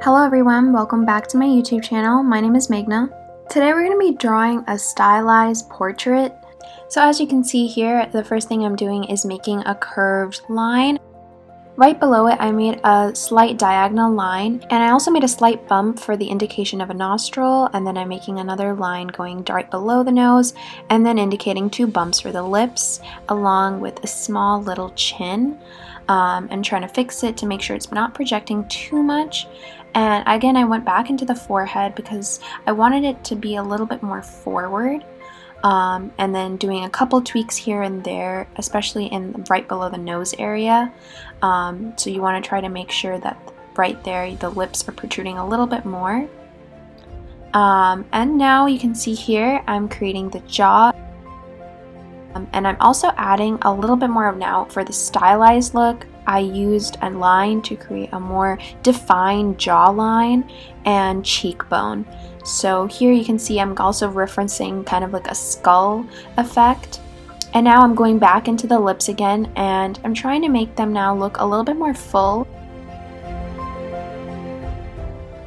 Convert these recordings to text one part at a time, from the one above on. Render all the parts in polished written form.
Hello everyone, welcome back to my YouTube channel. My name is Meghna. Today we're going to be drawing a stylized portrait. So as you can see here, the first thing I'm doing is making a curved line. Right below it I made a slight diagonal line, and I also made a slight bump for the indication of a nostril, and then I'm making another line going right below the nose and then indicating two bumps for the lips along with a small little chin. And trying to fix it to make sure it's not projecting too much. And again, I went back into the forehead because I wanted it to be a little bit more forward, and then doing a couple tweaks here and there, especially in right below the nose area. So you want to try to make sure that right there the lips are protruding a little bit more. And now you can see here I'm creating the jaw. And I'm also adding a little bit more of now for the stylized look. I used a line to create a more defined jawline and cheekbone. So here you can see I'm also referencing kind of like a skull effect. And now I'm going back into the lips again, and I'm trying to make them now look a little bit more full.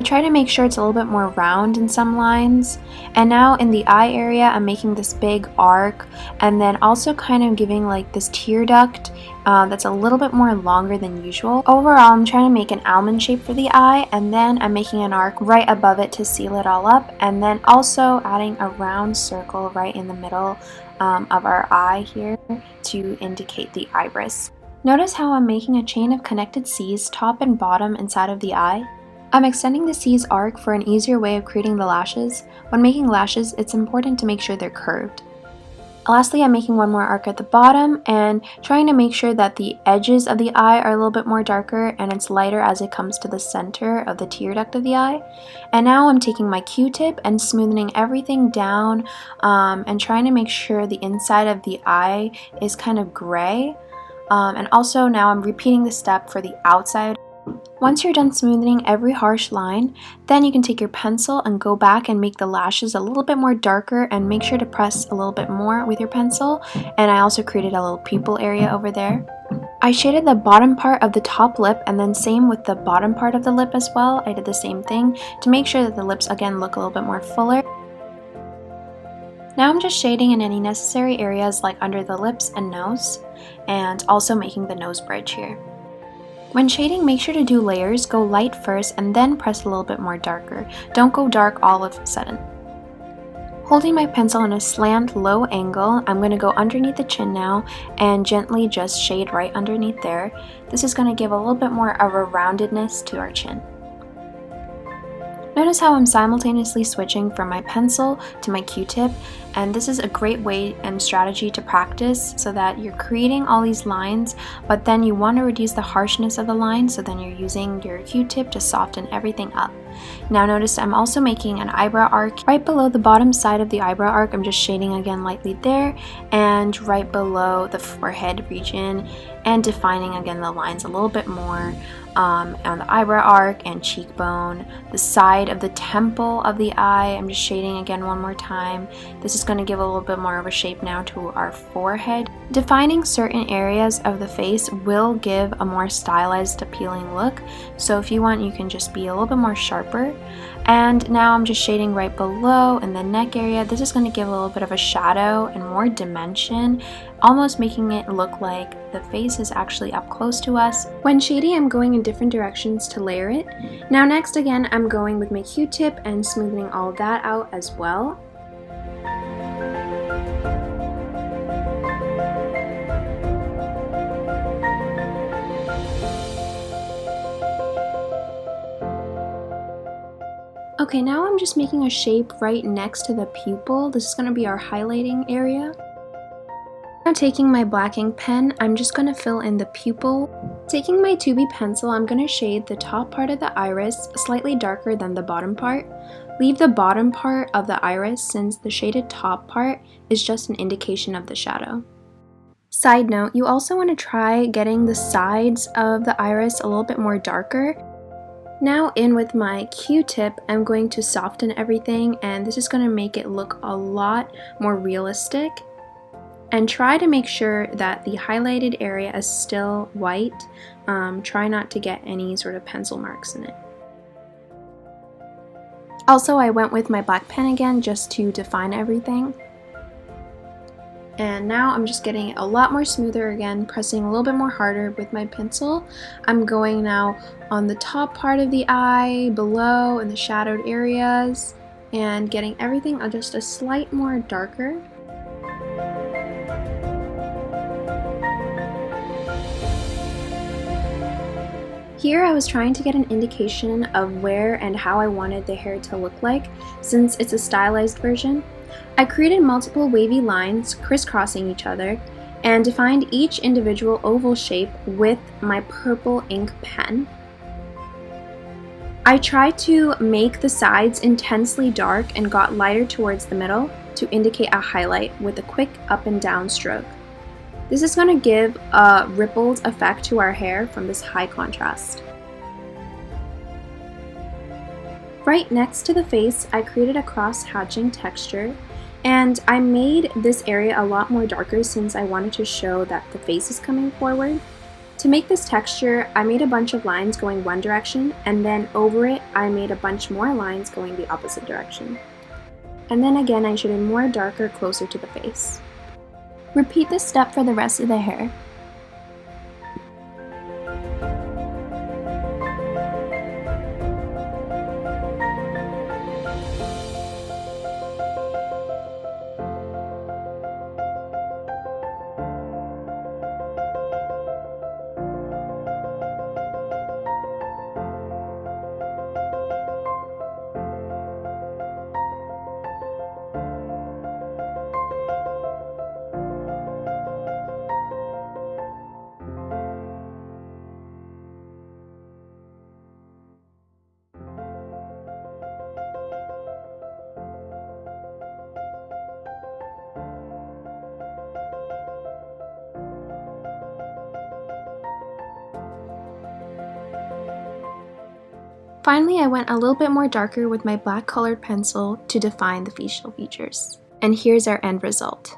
Try to make sure it's a little bit more round in some lines. And now in the eye area I'm making this big arc, and then also kind of giving like this tear duct that's a little bit more longer than usual. Overall I'm trying to make an almond shape for the eye, and then I'm making an arc right above it to seal it all up, and then also adding a round circle right in the middle of our eye here to indicate the iris. Notice how I'm making a chain of connected C's top and bottom inside of the eye. I'm extending the C's arc for an easier way of creating the lashes. When making lashes, it's important to make sure they're curved. Lastly, I'm making one more arc at the bottom and trying to make sure that the edges of the eye are a little bit more darker and it's lighter as it comes to the center of the tear duct of the eye. And now I'm taking my Q-tip and smoothing everything down and trying to make sure the inside of the eye is kind of gray. And also now I'm repeating the step for the outside. Once you're done smoothing every harsh line, then you can take your pencil and go back and make the lashes a little bit more darker, and make sure to press a little bit more with your pencil. And I also created a little pupil area over there. I shaded the bottom part of the top lip, and then same with the bottom part of the lip as well. I did the same thing to make sure that the lips again look a little bit more fuller. Now I'm just shading in any necessary areas like under the lips and nose, and also making the nose bridge here. When shading, make sure to do layers. Go light first and then press a little bit more darker. Don't go dark all of a sudden. Holding my pencil in a slant low angle, I'm going to go underneath the chin now and gently just shade right underneath there. This is going to give a little bit more of a roundedness to our chin. Notice how I'm simultaneously switching from my pencil to my Q-tip, and this is a great way and strategy to practice so that you're creating all these lines, but then you want to reduce the harshness of the line, so then you're using your Q-tip to soften everything up. Now notice I'm also making an eyebrow arc. Right below the bottom side of the eyebrow arc, I'm just shading again lightly there, and right below the forehead region, and defining again the lines a little bit more on the eyebrow arc and cheekbone, the side of the temple of the eye. I'm just shading again one more time. This is going to give a little bit more of a shape now to our forehead. Defining certain areas of the face will give a more stylized, appealing look. So if you want, you can just be a little bit more sharper. And now I'm just shading right below in the neck area. This is going to give a little bit of a shadow and more dimension, almost making it look like the face is actually up close to us. When shading, I'm going in different directions to layer it. Now next, again, I'm going with my Q-tip and smoothing all that out as well. Okay, now I'm just making a shape right next to the pupil. This is going to be our highlighting area. Now taking my black ink pen, I'm just going to fill in the pupil. Taking my 2B pencil, I'm going to shade the top part of the iris slightly darker than the bottom part. Leave the bottom part of the iris since the shaded top part is just an indication of the shadow. Side note, you also want to try getting the sides of the iris a little bit more darker. Now in with my Q-tip, I'm going to soften everything, and this is going to make it look a lot more realistic. And try to make sure that the highlighted area is still white. Try not to get any sort of pencil marks in it. Also, I went with my black pen again just to define everything. And now I'm just getting it a lot more smoother again, pressing a little bit more harder with my pencil. I'm going now on the top part of the eye, below, in the shadowed areas, and getting everything just a slight more darker. Here I was trying to get an indication of where and how I wanted the hair to look like, since it's a stylized version. I created multiple wavy lines crisscrossing each other and defined each individual oval shape with my purple ink pen. I tried to make the sides intensely dark and got lighter towards the middle to indicate a highlight with a quick up and down stroke. This is going to give a rippled effect to our hair from this high contrast. Right next to the face, I created a cross-hatching texture, and I made this area a lot more darker since I wanted to show that the face is coming forward. To make this texture, I made a bunch of lines going one direction, and then over it, I made a bunch more lines going the opposite direction. And then again, I shaded more darker closer to the face. Repeat this step for the rest of the hair. Finally, I went a little bit more darker with my black colored pencil to define the facial features. And here's our end result.